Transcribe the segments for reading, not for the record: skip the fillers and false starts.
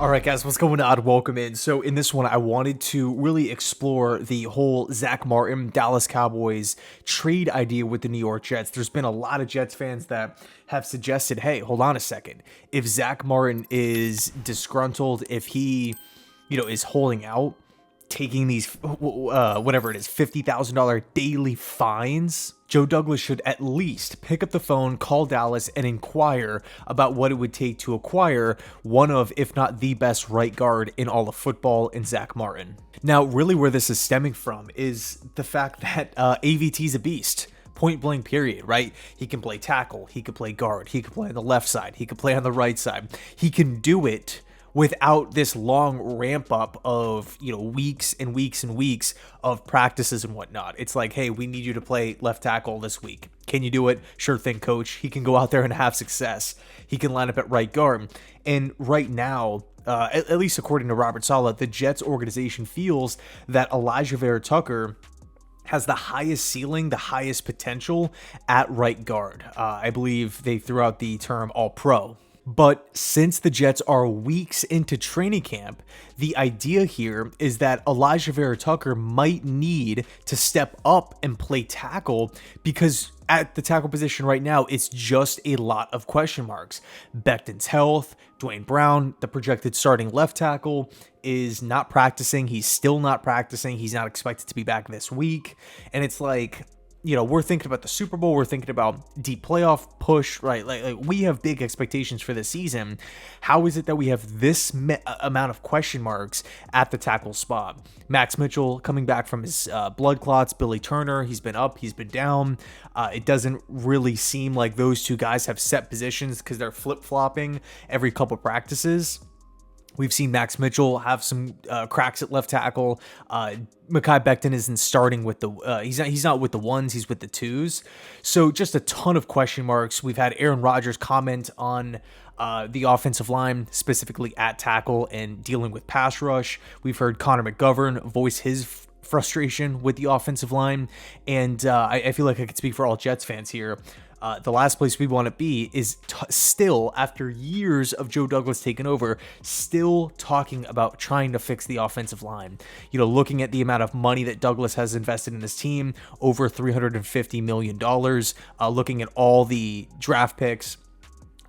All right, guys, what's going on? Welcome in. So in this one, I wanted to really explore the whole Zack Martin, Dallas Cowboys trade idea with the New York Jets. There's been a lot of Jets fans that have suggested, hey, hold on a second. If Zack Martin is disgruntled, if he, is holding out, taking these, whatever it is, $50,000 daily fines, Joe Douglas should at least pick up the phone, call Dallas, and inquire about what it would take to acquire one of, if not the best right guard in all of football in Zack Martin. Now, really where this is stemming from is the fact that AVT is a beast. Point blank period, right? He can play tackle, he could play guard, he could play on the left side, he could play on the right side. He can do it without this long ramp up of, weeks and weeks and weeks of practices and whatnot. It's like, hey, we need you to play left tackle this week. Can you do it? Sure thing, coach. He can go out there and have success. He can line up at right guard. And right now, at least according to Robert Saleh, the Jets organization feels that Alijah Vera-Tucker has the highest ceiling, the highest potential at right guard. I believe they threw out the term all-pro. But since the Jets are weeks into training camp, the idea here is that Alijah Vera-Tucker might need to step up and play tackle because at the tackle position right now, it's just a lot of question marks. Becton's health, Dwayne Brown, the projected starting left tackle, is not practicing. He's still not practicing. He's not expected to be back this week. And it's like, we're thinking about the Super Bowl. We're thinking about deep playoff push, right? Like we have big expectations for this season. How is it that we have this amount of question marks at the tackle spot? Max Mitchell coming back from his blood clots. Billy Turner, he's been up, he's been down. It doesn't really seem like those two guys have set positions because they're flip-flopping every couple practices. We've seen Max Mitchell have some cracks at left tackle. Mekhi Becton isn't starting with the he's not with the ones, he's with the twos. So just a ton of question marks. We've had Aaron Rodgers comment on the offensive line, specifically at tackle and dealing with pass rush. We've heard Connor McGovern voice his frustration with the offensive line, and I feel like I could speak for all Jets fans here. The last place we want to be is still, after years of Joe Douglas taking over, still talking about trying to fix the offensive line. Looking at the amount of money that Douglas has invested in his team, over $350 million, looking at all the draft picks,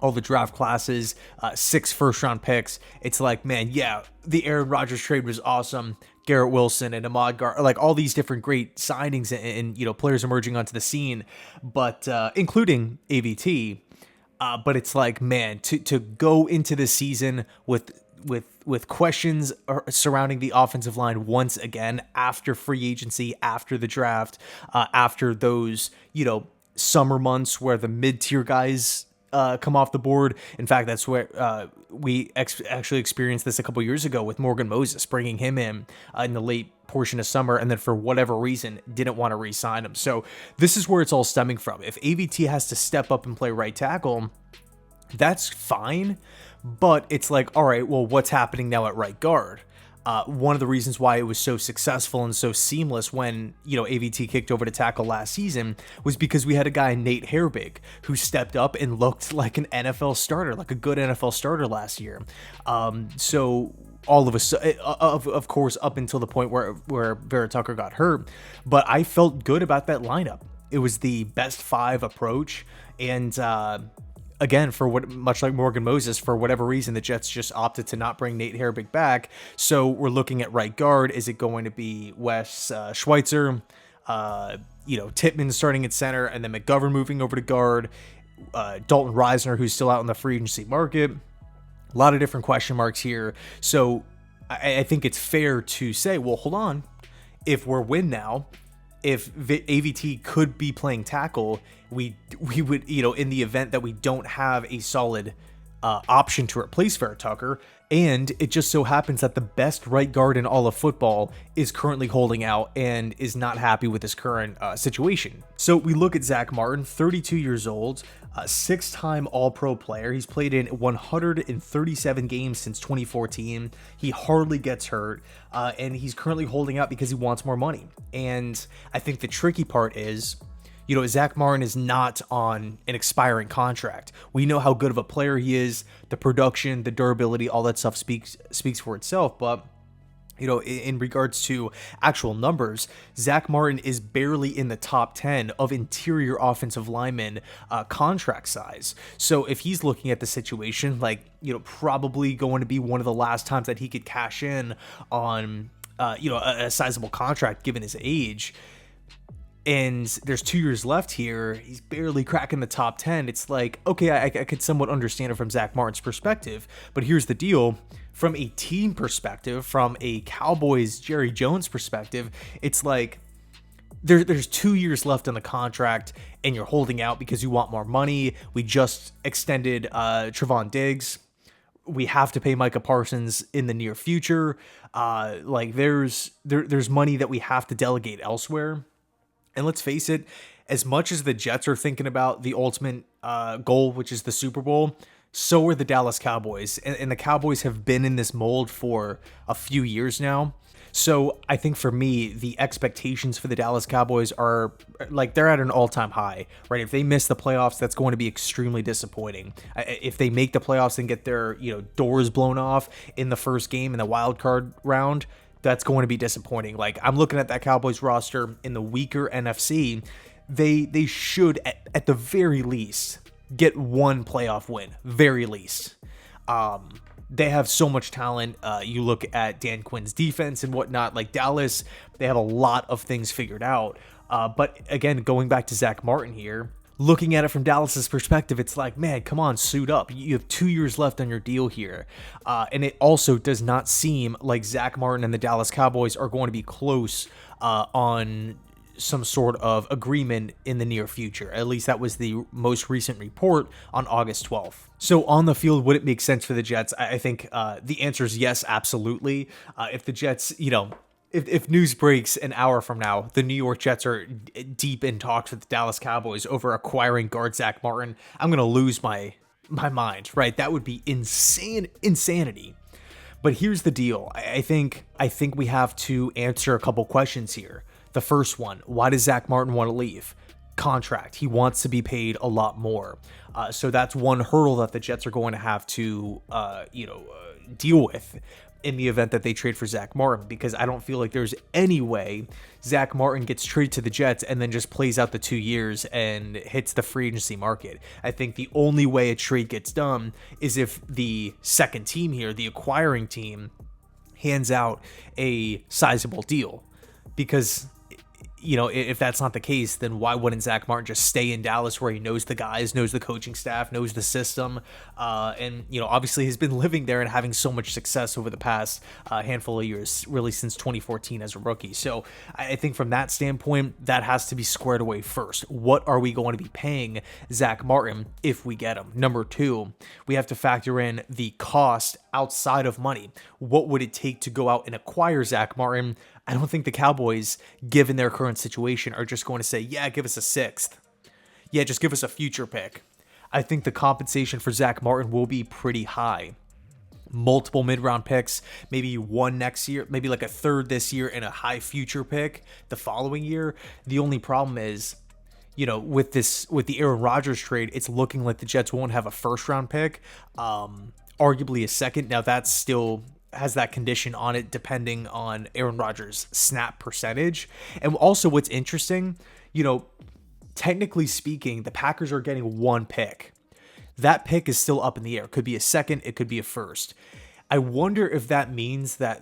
all the draft classes, 6 first-round picks. It's like, man, yeah, the Aaron Rodgers trade was awesome. Garrett Wilson and Ahmad Gar, like all these different great signings and players emerging onto the scene, but including AVT. But it's like, man, to go into this season with questions surrounding the offensive line once again after free agency, after the draft, after those summer months where the mid-tier guys come off the board. In fact, that's where we actually experienced this a couple years ago with Morgan Moses, bringing him in the late portion of summer, and then for whatever reason didn't want to re-sign him. So this is where it's all stemming from. If AVT has to step up and play right tackle, that's fine, but it's like, all right, well, what's happening now at right guard? One of the reasons why it was so successful and so seamless when, AVT kicked over to tackle last season was because we had a guy, Nate Herbig, who stepped up and looked like an NFL starter, like a good NFL starter last year. So all of us, of course, up until the point where Vera-Tucker got hurt, but I felt good about that lineup. It was the best 5 approach, and again, much like Morgan Moses, for whatever reason, the Jets just opted to not bring Nate Herbig back. So we're looking at right guard. Is it going to be Wes Schweitzer, Tittman starting at center, and then McGovern moving over to guard, Dalton Reisner, who's still out in the free agency market? A lot of different question marks here. So I think it's fair to say, well, hold on. If we're win now, if AVT could be playing tackle, we would, in the event that we don't have a solid option to replace Vera-Tucker, and it just so happens that the best right guard in all of football is currently holding out and is not happy with his current situation. So we look at Zack Martin, 32 years old, 6-time All-Pro player. He's played in 137 games since 2014. He hardly gets hurt, and he's currently holding out because he wants more money. And I think the tricky part is, Zack Martin is not on an expiring contract. We know how good of a player he is. The production, the durability, all that stuff speaks for itself. But in regards to actual numbers, Zack Martin is barely in the top 10 of interior offensive linemen contract size. So if he's looking at the situation, probably going to be one of the last times that he could cash in on, a sizable contract given his age. And there's 2 years left here. He's barely cracking the top 10. It's like, okay, I could somewhat understand it from Zack Martin's perspective. But here's the deal. From a team perspective, from a Cowboys Jerry Jones perspective, it's like there's 2 years left on the contract and you're holding out because you want more money. We just extended Trevon Diggs. We have to pay Micah Parsons in the near future. There's money that we have to delegate elsewhere. And let's face it, as much as the Jets are thinking about the ultimate goal, which is the Super Bowl, so are the Dallas Cowboys. And the Cowboys have been in this mold for a few years now. So I think for me, the expectations for the Dallas Cowboys are they're at an all-time high, right? If they miss the playoffs, that's going to be extremely disappointing. If they make the playoffs and get their doors blown off in the first game in the wild card round, that's going to be disappointing. I'm looking at that Cowboys roster in the weaker NFC. They should, at the very least, get one playoff win. Very least. They have so much talent. You look at Dan Quinn's defense and whatnot. Dallas, they have a lot of things figured out. But again, going back to Zack Martin here, looking at it from Dallas's perspective, it's like, man, come on, suit up. You have 2 years left on your deal here. And it also does not seem like Zack Martin and the Dallas Cowboys are going to be close on some sort of agreement in the near future. At least that was the most recent report on August 12th. So on the field, would it make sense for the Jets? I think the answer is yes, absolutely. If the Jets, If news breaks an hour from now, the New York Jets are deep in talks with the Dallas Cowboys over acquiring guard Zack Martin, I'm going to lose my mind, right? That would be insanity. But here's the deal. I think we have to answer a couple questions here. The first one, why does Zack Martin want to leave? Contract. He wants to be paid a lot more. So that's one hurdle that the Jets are going to have to, deal with in the event that they trade for Zack Martin, because I don't feel like there's any way Zack Martin gets traded to the Jets and then just plays out the 2 years and hits the free agency market. I think the only way a trade gets done is if the second team here, the acquiring team, hands out a sizable deal. Because if that's not the case, then why wouldn't Zack Martin just stay in Dallas where he knows the guys, knows the coaching staff, knows the system, and obviously has been living there and having so much success over the past handful of years, really since 2014 as a rookie. So I think from that standpoint, that has to be squared away first. What are we going to be paying Zack Martin if we get him? Number two, we have to factor in the cost outside of money. What would it take to go out and acquire Zack Martin? I don't think the Cowboys, given their current situation, are just going to say, yeah, give us a sixth. Yeah, just give us a future pick. I think the compensation for Zack Martin will be pretty high. Multiple mid-round picks, maybe one next year, maybe a third this year and a high future pick the following year. The only problem is, with the Aaron Rodgers trade, it's looking like the Jets won't have a first-round pick, arguably a second. Now, that's still has that condition on it depending on Aaron Rodgers' snap percentage. And also what's interesting, technically speaking, the Packers are getting one pick. That pick is still up in the air. It could be a second, it could be a first. I wonder if that means that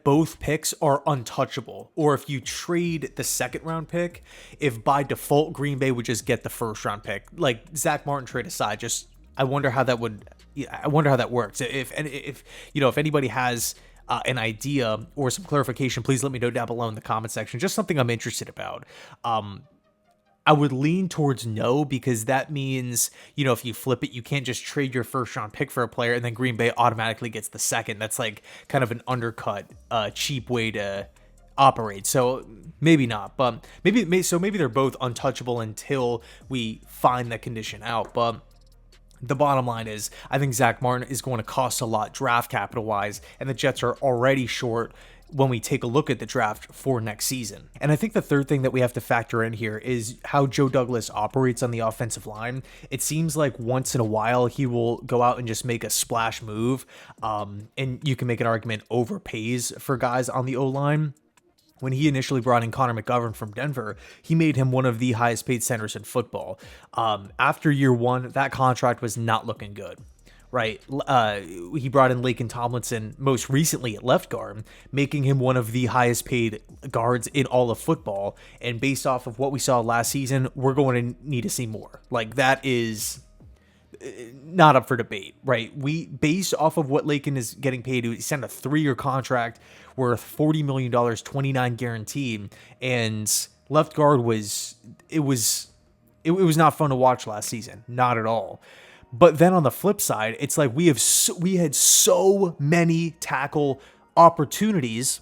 both picks are untouchable, or if you trade the second round pick, if by default Green Bay would just get the first round pick. Zack Martin trade aside, I wonder how that works. If anybody has an idea or some clarification, please let me know down below in the comment section. Just something I'm interested about. I would lean towards no, because that means, if you flip it, you can't just trade your first round pick for a player and then Green Bay automatically gets the second. That's kind of an undercut, cheap way to operate. So maybe not, but maybe they're both untouchable until we find that condition out. But the bottom line is, I think Zack Martin is going to cost a lot draft capital wise, and the Jets are already short when we take a look at the draft for next season. And I think the third thing that we have to factor in here is how Joe Douglas operates on the offensive line. It seems like once in a while he will go out and just make a splash move, and you can make an argument overpays for guys on the O-line. When he initially brought in Connor McGovern from Denver, he made him one of the highest paid centers in football. After year one, that contract was not looking good. Right. He brought in Laken Tomlinson most recently at left guard, making him one of the highest paid guards in all of football. And based off of what we saw last season, we're going to need to see more. Like, that is not up for debate, right? Based off of what Laken is getting paid, he signed a 3-year contract worth $40 million, 29 guaranteed. And left guard was not fun to watch last season. Not at all. But then on the flip side, it's like we had so many tackle opportunities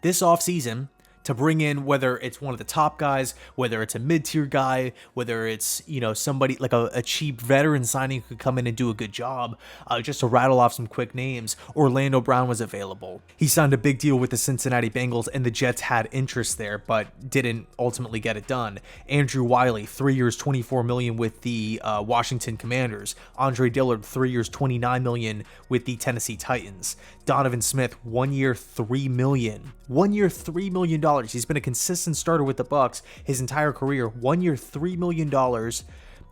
this offseason to bring in, whether it's one of the top guys, whether it's a mid-tier guy, whether it's, somebody like a cheap veteran signing who could come in and do a good job. Just to rattle off some quick names, Orlando Brown was available. He signed a big deal with the Cincinnati Bengals, and the Jets had interest there, but didn't ultimately get it done. Andrew Wiley, 3 years, $24 million with the Washington Commanders. Andre Dillard, 3 years, $29 million with the Tennessee Titans. Donovan Smith, 1 year, $3 million. 1 year, $3 million. He's been a consistent starter with the Bucs his entire career. 1 year, $3 million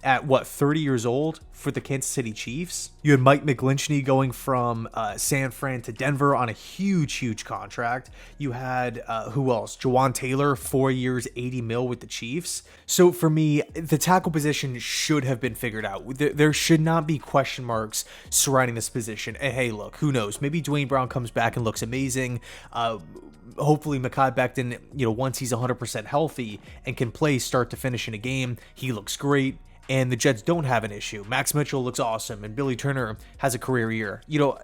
at 30 years old for the Kansas City Chiefs. You had Mike McGlinchey going from San Fran to Denver on a huge contract. You had, who else? Jawan Taylor, 4 years, $80 million with the Chiefs. So for me, the tackle position should have been figured out. There should not be question marks surrounding this position. And hey, look, who knows? Maybe Dwayne Brown comes back and looks amazing. Hopefully Mekhi Becton, once he's 100% healthy and can play start to finish in a game, he looks great. And the Jets don't have an issue. Max Mitchell looks awesome, and Billy Turner has a career year.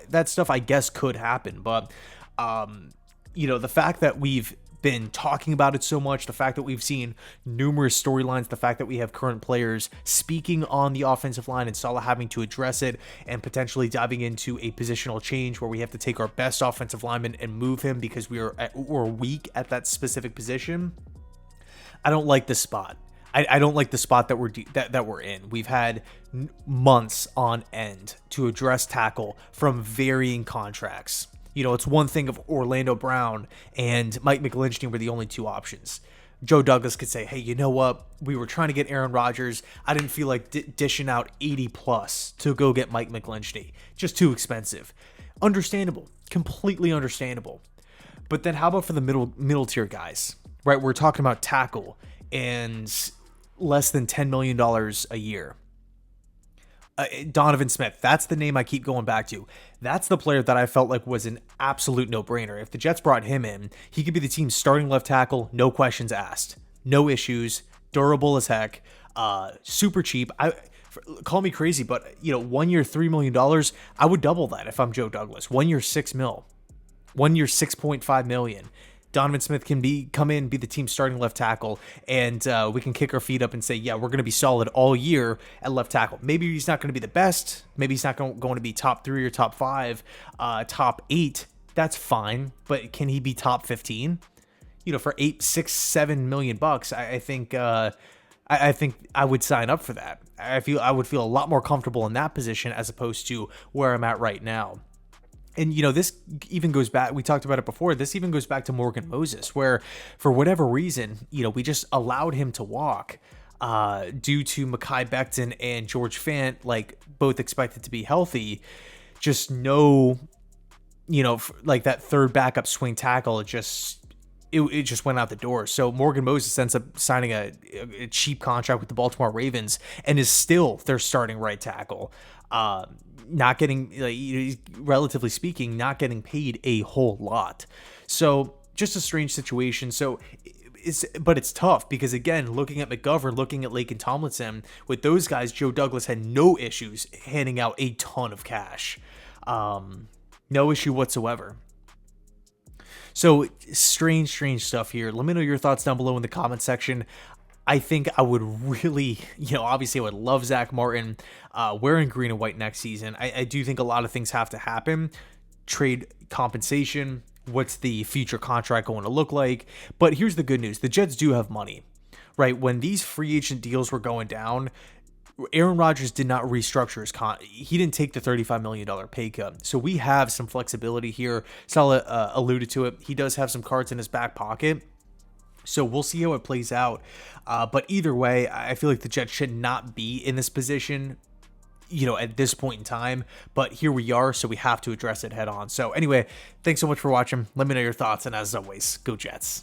That stuff I guess could happen, but the fact that we've been talking about it so much, the fact that we've seen numerous storylines, the fact that we have current players speaking on the offensive line and Saleh having to address it and potentially diving into a positional change where we have to take our best offensive lineman and move him because we're weak at that specific position. I don't like this spot. I don't like the spot that we're in. We've had months on end to address tackle from varying contracts. It's one thing if Orlando Brown and Mike McGlinchey were the only two options. Joe Douglas could say, hey, you know what? We were trying to get Aaron Rodgers. I didn't feel like dishing out 80 plus to go get Mike McGlinchey. Just too expensive. Understandable. Completely understandable. But then how about for the middle tier guys? Right? We're talking about tackle and less than $10 million a year. Donovan Smith, that's the name I keep going back to. That's the player that I felt like was an absolute no-brainer. If the Jets brought him in, he could be the team's starting left tackle, no questions asked. No issues, durable as heck, super cheap. Call me crazy, but 1 year, $3 million, I would double that if I'm Joe Douglas. 1 year, $6 million. 1 year, $6.5 million. Donovan Smith can come in, be the team's starting left tackle, and we can kick our feet up and say, yeah, we're going to be solid all year at left tackle. Maybe he's not going to be the best. Maybe he's not going to be top 3 or top 5, top 8. That's fine. But can he be top 15? For $8, $6, $7 million bucks, I think I would sign up for that. I would feel a lot more comfortable in that position as opposed to where I'm at right now. And, this even goes back, we talked about it before, this even goes back to Morgan Moses, where for whatever reason, we just allowed him to walk due to Mekhi Becton and George Fant, both expected to be healthy. Just no, that third backup swing tackle, it just went out the door. So Morgan Moses ends up signing a cheap contract with the Baltimore Ravens and is still their starting right tackle. Not getting, relatively speaking, not getting paid a whole lot. So just a strange situation. So but it's tough because, again, looking at McGovern, looking at Laken Tomlinson, with those guys, Joe Douglas had no issues handing out a ton of cash. No issue whatsoever. So strange stuff here. Let me know your thoughts down below in the comment section. I think I would really, obviously I would love Zack Martin wearing green and white next season. I do think a lot of things have to happen. Trade compensation, What's the future contract going to look like? But here's the good news. The Jets do have money, right? When these free agent deals were going down, Aaron Rodgers did not restructure his he didn't take the $35 million pay cut. So we have some flexibility here. Salah alluded to it. He does have some cards in his back pocket. So we'll see how it plays out. But either way, I feel like the Jets should not be in this position, at this point in time. But here we are, so we have to address it head on. So anyway, thanks so much for watching. Let me know your thoughts. And as always, go Jets.